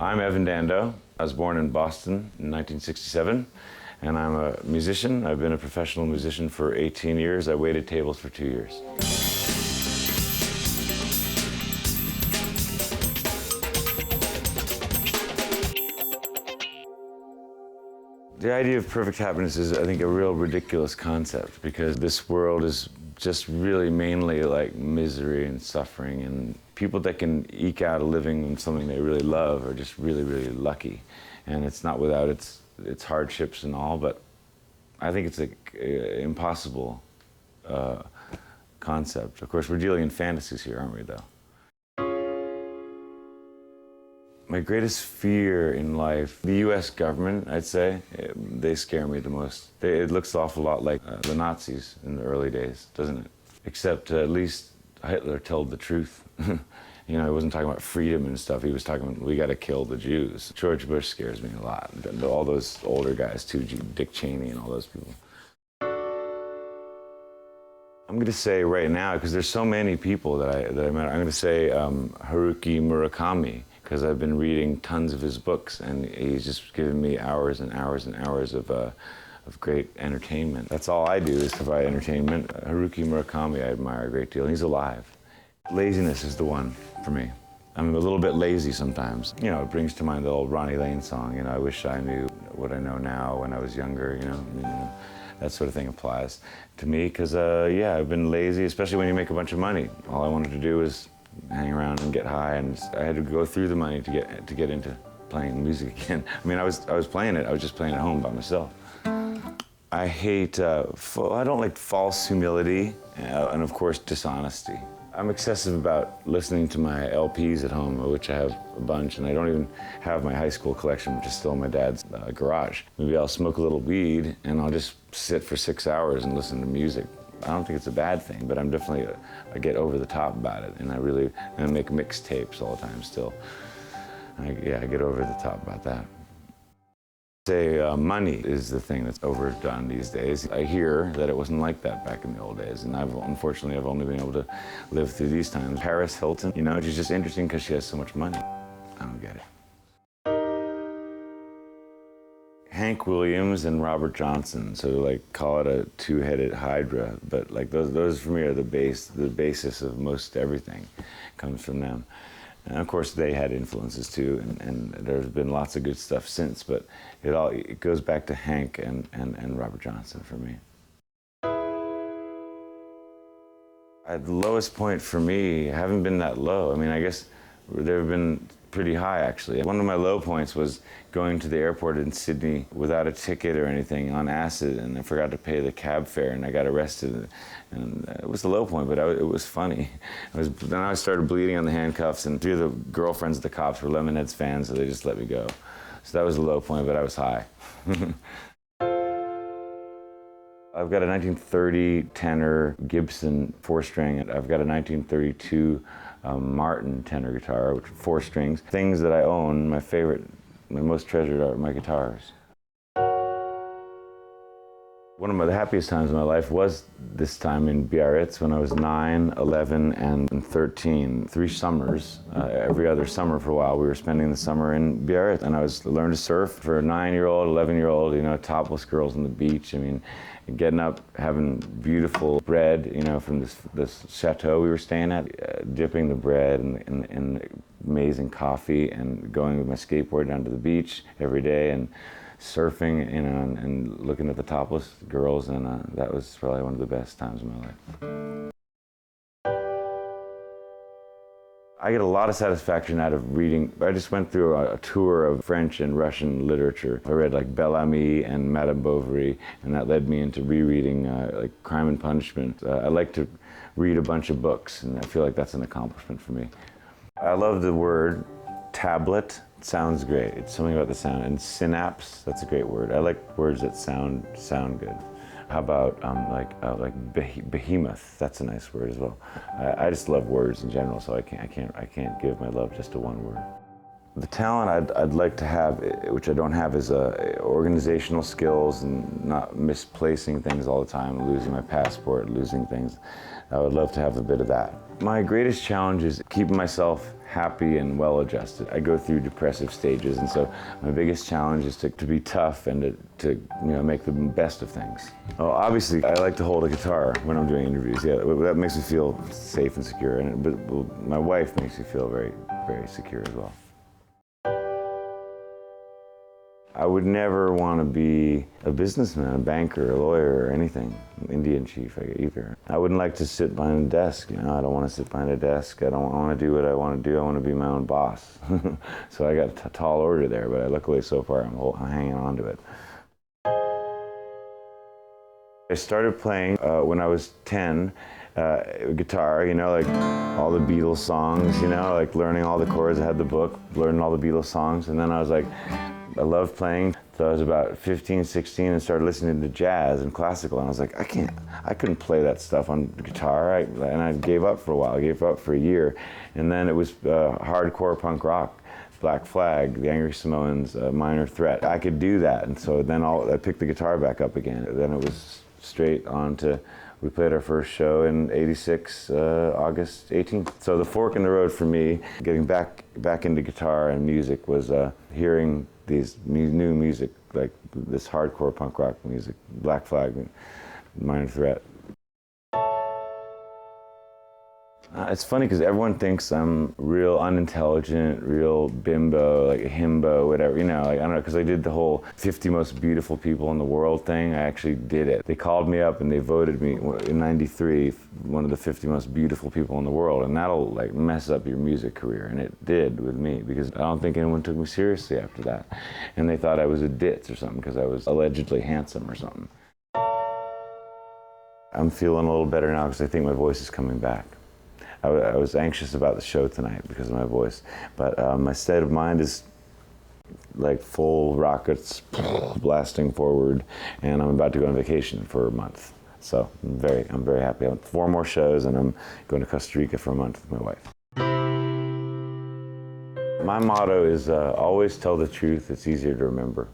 I'm Evan Dando. I was born in Boston in 1967, and I'm a musician. I've been a professional musician for 18 years. I waited tables for 2 years. The idea of perfect happiness is, I think, a real ridiculous concept, because this world is just really mainly like misery and suffering, and people that can eke out a living in something they really love are just really, really lucky. And it's not without its hardships and all, but I think it's an impossible concept. Of course, we're dealing in fantasies here, aren't we, though? My greatest fear in life, the U.S. government, I'd say, they scare me the most. It looks an awful lot like the Nazis in the early days, doesn't it? Except at least Hitler told the truth. You know, he wasn't talking about freedom and stuff. He was talking about, we got to kill the Jews. George Bush scares me a lot. All those older guys, too, Dick Cheney and all those people. I'm going to say right now, because there's so many people that I met, I'm going to say Haruki Murakami, because I've been reading tons of his books, and he's just given me hours and hours and hours of great entertainment. That's all I do, is provide entertainment. Haruki Murakami I admire a great deal, and he's alive. Laziness is the one for me. I'm a little bit lazy sometimes. You know, it brings to mind the old Ronnie Lane song, you know, I wish I knew what I know now when I was younger, you know. I mean, that sort of thing applies to me, because, yeah, I've been lazy, especially when you make a bunch of money. All I wanted to do was hang around and get high, and I had to go through the money to get into playing music again. I mean, I was playing it. I was just playing at home by myself. I hate. I don't like false humility, and of course dishonesty. I'm excessive about listening to my LPs at home, which I have a bunch, and I don't even have my high school collection, which is still in my dad's garage. Maybe I'll smoke a little weed, and I'll just sit for 6 hours and listen to music. I don't think it's a bad thing, but I'm definitely, I get over the top about it, and I make mixtapes all the time still. I get over the top about that. Say money is the thing that's overdone these days. I hear that it wasn't like that back in the old days, and unfortunately I've only been able to live through these times. Paris Hilton, you know, she's just interesting because she has so much money. I don't get it. Hank Williams and Robert Johnson, so like call it a two-headed hydra, but like those for me are the basis of most everything comes from them. And of course they had influences too, and there's been lots of good stuff since, but it goes back to Hank and Robert Johnson for me. At the lowest point for me, I haven't been that low. I mean, I guess there have been pretty high, actually. One of my low points was going to the airport in Sydney without a ticket or anything, on acid, and I forgot to pay the cab fare, and I got arrested. And it was the low point, but it was funny. Then I started bleeding on the handcuffs, and 3 of the girlfriends of the cops were Lemonheads fans, so they just let me go. So that was the low point, but I was high. I've got a 1930 tenor Gibson 4-string. I've got a 1932 Martin tenor guitar, which 4 strings. Things that I own, my most treasured are my guitars. One of the happiest times in my life was this time in Biarritz when I was 9, 11, and 13. 3 summers, every other summer for a while, we were spending the summer in Biarritz. And I learned to surf for a 9-year-old, 11-year-old, you know, topless girls on the beach. I mean, getting up, having beautiful bread, you know, from this chateau we were staying at, dipping the bread in amazing coffee, and going with my skateboard down to the beach every day, and surfing, you know, and looking at the topless girls, and that was probably one of the best times of my life. I get a lot of satisfaction out of reading. I just went through a tour of French and Russian literature. I read like Bellamy and Madame Bovary, and that led me into rereading like Crime and Punishment. I like to read a bunch of books, and I feel like that's an accomplishment for me. I love the word tablet. It sounds great. It's something about the sound. And synapse, that's a great word. I like words that sound good. How about behemoth? That's a nice word as well. I just love words in general, so I can't give my love just to one word. The talent I'd like to have, which I don't have, is organizational skills and not misplacing things all the time, losing my passport, losing things. I would love to have a bit of that. My greatest challenge is keeping myself happy and well-adjusted. I go through depressive stages, and so my biggest challenge is to be tough and to make the best of things. Well, obviously, I like to hold a guitar when I'm doing interviews. Yeah, that makes me feel safe and secure, but my wife makes me feel very, very secure as well. I would never want to be a businessman, a banker, a lawyer, or anything, Indian chief either. I wouldn't like to sit behind a desk. I don't want to sit behind a desk. I don't want to do what I want to do. I want to be my own boss. So I got a tall order there, but luckily so far I'm hanging on to it. I started playing when I was 10. Guitar, like all the Beatles songs, like learning all the chords. I had the book, learning all the Beatles songs, and then I was like, I loved playing. So I was about 15, 16 and started listening to jazz and classical, and I was like, I couldn't play that stuff on the guitar, and I gave up for a while. I gave up for a year, and then it was hardcore punk rock. Black Flag, the Angry Samoans, Minor Threat. I could do that, and so then I picked the guitar back up again. Then it was straight on to, we played our first show in '86, August 18th. So the fork in the road for me, getting back into guitar and music, was hearing these new music, like this hardcore punk rock music, Black Flag, Minor Threat. It's funny because everyone thinks I'm real unintelligent, real bimbo, like a himbo, whatever, I don't know, because I did the whole 50 most beautiful people in the world thing. I actually did it. They called me up and they voted me in '93 one of the 50 most beautiful people in the world, and that'll like mess up your music career, and it did with me, because I don't think anyone took me seriously after that. And they thought I was a ditz or something because I was allegedly handsome or something. I'm feeling a little better now because I think my voice is coming back. I was anxious about the show tonight because of my voice, but my state of mind is like full rockets, blasting forward, and I'm about to go on vacation for a month. So I'm very happy. I have 4 more shows, and I'm going to Costa Rica for a month with my wife. My motto is always tell the truth. It's easier to remember.